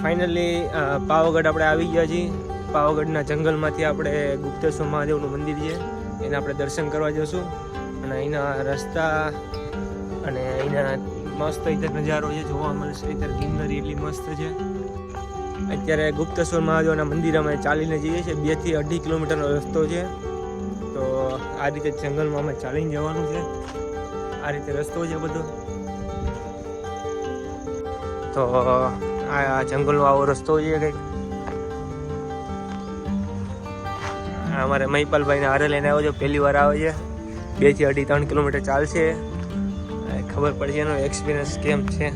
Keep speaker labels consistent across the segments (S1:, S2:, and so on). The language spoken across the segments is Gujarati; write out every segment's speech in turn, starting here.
S1: ફાઇનલી પાવાગઢ આપણે આવી ગયા છીએ. પાવાગઢના જંગલમાંથી આપણે ગુપ્તેશ્વર મહાદેવનું મંદિર છે એને આપણે દર્શન કરવા જઈશું. અને અહીંના રસ્તા અને અહીંના મસ્ત રીતે નજારો છે જોવા મળશે. અત્યારે ગ્રીનરી એટલી મસ્ત છે. અત્યારે ગુપ્તેશ્વર મહાદેવના મંદિર અમે ચાલીને જઈએ છીએ. 2 થી 2.5 કિલોમીટરનો રસ્તો છે. તો આ રીતે જંગલમાં અમે ચાલીને જવાનું છે. આ રીતે રસ્તો છે બધો. તો આ જંગલનો આવો રસ્તો છે કંઈક. અમારે મહિપાલભાઈને હારે લઈને આવ્યો છે. પહેલી વાર આવે છે. 2 થી 2.5-3 કિલોમીટર ચાલશે. ખબર પડશે એનો એક્સપિરિયન્સ કેમ છે.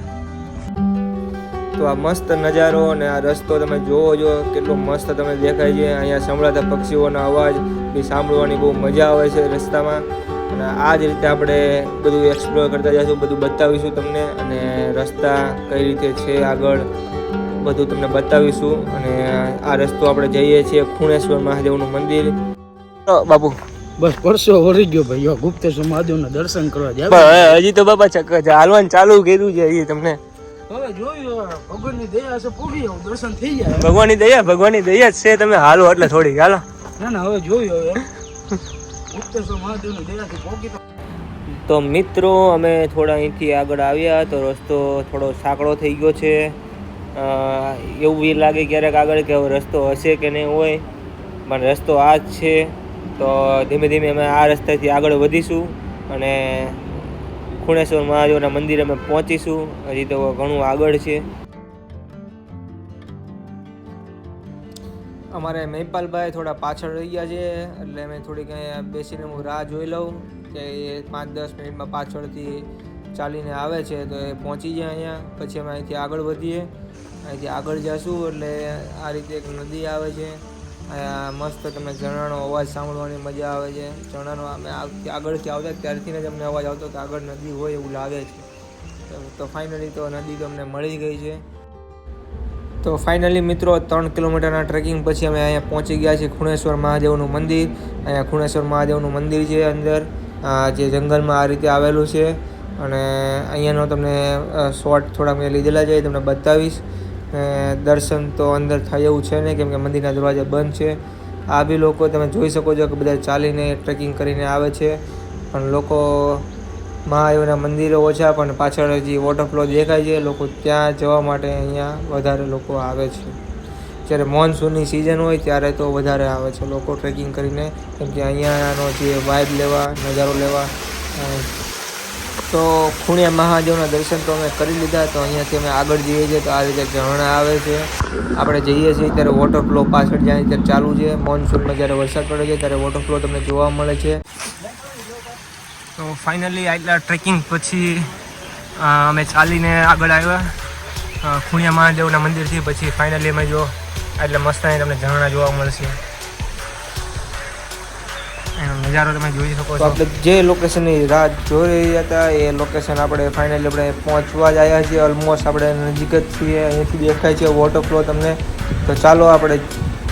S1: તો આ મસ્ત નજારો અને આ રસ્તો તમે જોવો છો કેટલો મસ્ત તમે દેખાય છે. અહીંયા સંભળાતા પક્ષીઓનો અવાજ બી સાંભળવાની બહુ મજા આવે છે રસ્તામાં. અને આ જ રીતે આપણે બધું એક્સપ્લોર કરતા જઈશું, બધું બતાવીશું તમને. અને રસ્તા કઈ રીતે છે આગળ બધું તમને બતાવીશું. અને આ રસ્તો આપણે જઈએ છીએ ખૂણેશ્વર મહાદેવનું મંદિર. બાપુ
S2: બસ પરસો વળી ગયો ભાઈ. ગુપ્તેશ્વર મહાદેવના દર્શન કરવા જાય.
S1: હજી તો બાપા હાલવાનું ચાલુ કર્યું છે હજી તમને.
S2: હવે જોયું ભગવાનની દયા છે, પૂરી દર્શન થઈ જાય.
S1: ભગવાનની દયા જ છે. તમે હાલો એટલે થોડીક હાલો.
S2: ના હવે જોયું હવે ગુપ્તેશ્વર મહાદેવની દયાથી પહોંચી.
S1: તો મિત્રો અમે થોડા અહીંથી આગળ આવ્યા તો રસ્તો થોડો સાંકડો થઈ ગયો છે. એવું બી લાગે ક્યારેક આગળ કે હવે રસ્તો હશે કે નહીં હોય, પણ રસ્તો આ જ છે. તો ધીમે ધીમે અમે આ રસ્તાથી આગળ વધીશું અને ખૂણેશ્વર મહાદેવના મંદિરે અમે પહોંચીશું. હજી તો ઘણું આગળ છે. અમારે મહિપાલભાઈ થોડા પાછળ રહી ગયા છે એટલે અમે થોડીક અહીંયા બેસીને હું રાહ જોઈ લઉં કે એ 5-10 મિનિટમાં પાછળથી ચાલીને આવે છે તો એ પહોંચી જાય અહીંયા. પછી અમે અહીંથી આગળ વધીએ. અહીંથી આગળ જઈશું એટલે આ રીતે એક નદી આવે છે. અહીંયા મસ્ત તમને ઝરણાનો અવાજ સાંભળવાની મજા આવે છે. ઝરણાનો અમે આગળથી આવતા ત્યારથી જ અમને અવાજ આવતો કે આગળ નદી હોય એવું લાગે છે. તો ફાઇનલી તો નદી તો અમને મળી ગઈ છે. તો ફાઇનલી મિત્રો 3 કિલોમીટરના ટ્રેકિંગ પછી અમે અહીંયા પહોંચી ગયા છીએ ખૂણેશ્વર મહાદેવનું મંદિર. અહીંયા ખૂણેશ્વર મહાદેવનું મંદિર છે અંદર જે જંગલમાં આ રીતે આવેલું છે. અને અહીંયાનો તમને શોર્ટ થોડા મેં લીધેલા છે તમને બતાવીશ. દર્શન તો અંદર થાય એવું છે નહીં કેમ કે મંદિરના દરવાજા બંધ છે. આ બી લોકો તમે જોઈ શકો છો કે બધા ચાલીને ટ્રેકિંગ કરીને આવે છે. પણ લોકો મહાદેવના મંદિરે ઓછા, પણ પાછળ હજી વોટરફ્લો દેખાય છે. લોકો ત્યાં જવા માટે અહીંયા વધારે લોકો આવે છે. જ્યારે મોન્સૂનની સિઝન હોય ત્યારે તો વધારે આવે છે લોકો ટ્રેકિંગ કરીને, કેમ કે અહીંયાનો જે વાઇબ લેવા, નજારો લેવા. તો ખૂણિયા મહાદેવના દર્શન તો અમે કરી લીધા. તો અહીંયાથી અમે આગળ જઈએ છીએ તો આ રીતે ઝરણા આવે છે. આપણે જઈએ છીએ ત્યારે વોટરફ્લો પાછળ જાય ત્યારે ચાલુ છે. મોન્સૂનમાં જ્યારે વરસાદ પડે છે ત્યારે વોટરફ્લો તમને જોવા મળે છે. તો ફાઇનલી આટલા ટ્રેકિંગ પછી અમે ચાલીને આગળ આવ્યા ખૂણિયા મહાદેવના મંદિરથી. પછી ફાઇનલી અમે જો એટલે મસ્ત અહીં તમને ઝરણા જોવા મળશે. એનો નજારો તમે જોઈ શકો છો. આપણે જે લોકેશનની રાહ જોઈ રહ્યા હતા એ લોકેશન આપણે ફાઇનલી આપણે પહોંચવા જ આવ્યા છીએ. ઓલમોસ્ટ આપણે નજીક જ છીએ. અહીંથી દેખાય છે વોટરફ્લો તમને. તો ચાલો આપણે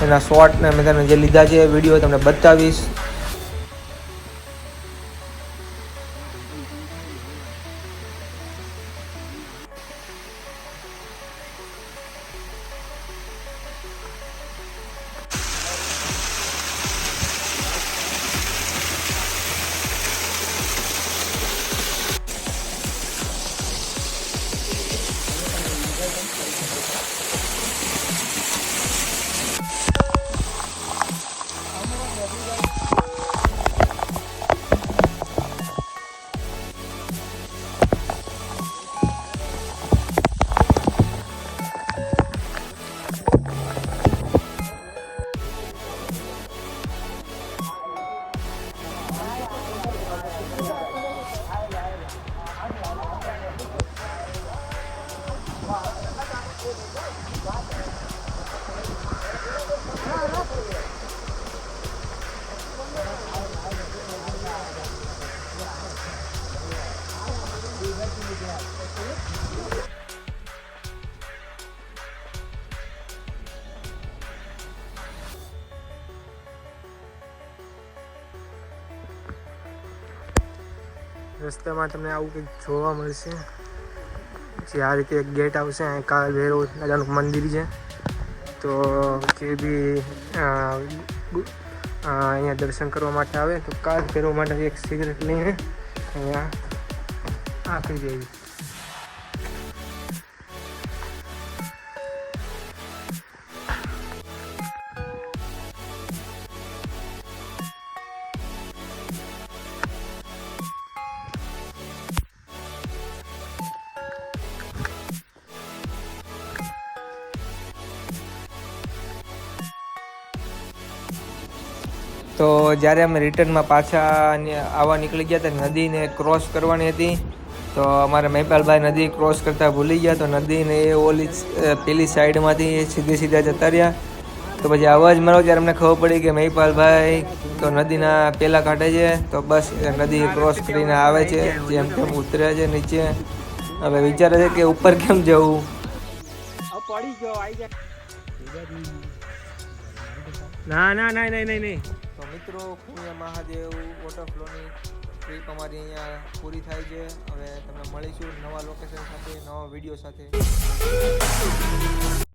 S1: એના શોર્ટને મેં તમને જે લીધા છે વિડીયો તમને બતાવીશ. રસ્તામાં તમને આવું કંઈક જોવા મળશે. જે આ રીતે એક ગેટ આવશે. અહીં કાળ ભૈરવ દાદાનું મંદિર છે. તો જે બી અહીંયા દર્શન કરવા માટે આવે તો કાળ ભૈરવ માટે એક સિગરેટ લઈને અહીંયા આખરી દેવી. તો જ્યારે અમે રિટર્નમાં પાછા આવવા નીકળી ગયા હતા, નદીને ક્રોસ કરવાની હતી. તો અમારા મહિપાલભાઈ નદી ક્રોસ કરતાં ભૂલી ગયા. તો નદીને એ ઓલી પેલી સાઈડમાંથી સીધા જતા રહ્યા. તો પછી અવાજ મારો ત્યારે અમને ખબર પડી કે મહિપાલભાઈ તો નદીના પેલા કાંઠે છે. તો બસ નદી ક્રોસ કરીને આવે છે, જેમ તેમ ઉતરે છે નીચે. હવે વિચારે છે કે ઉપર કેમ જવું. ના ના ના નહીં નહીં નહીં. તો મિત્રો, ખુણિયા મહાદેવ વોટરફ્લોની ટ્રીપ અમારી અહીંયા પૂરી થાય છે. હવે તમને મળીશું નવા લોકેશન સાથે, નવા વિડીયો સાથે.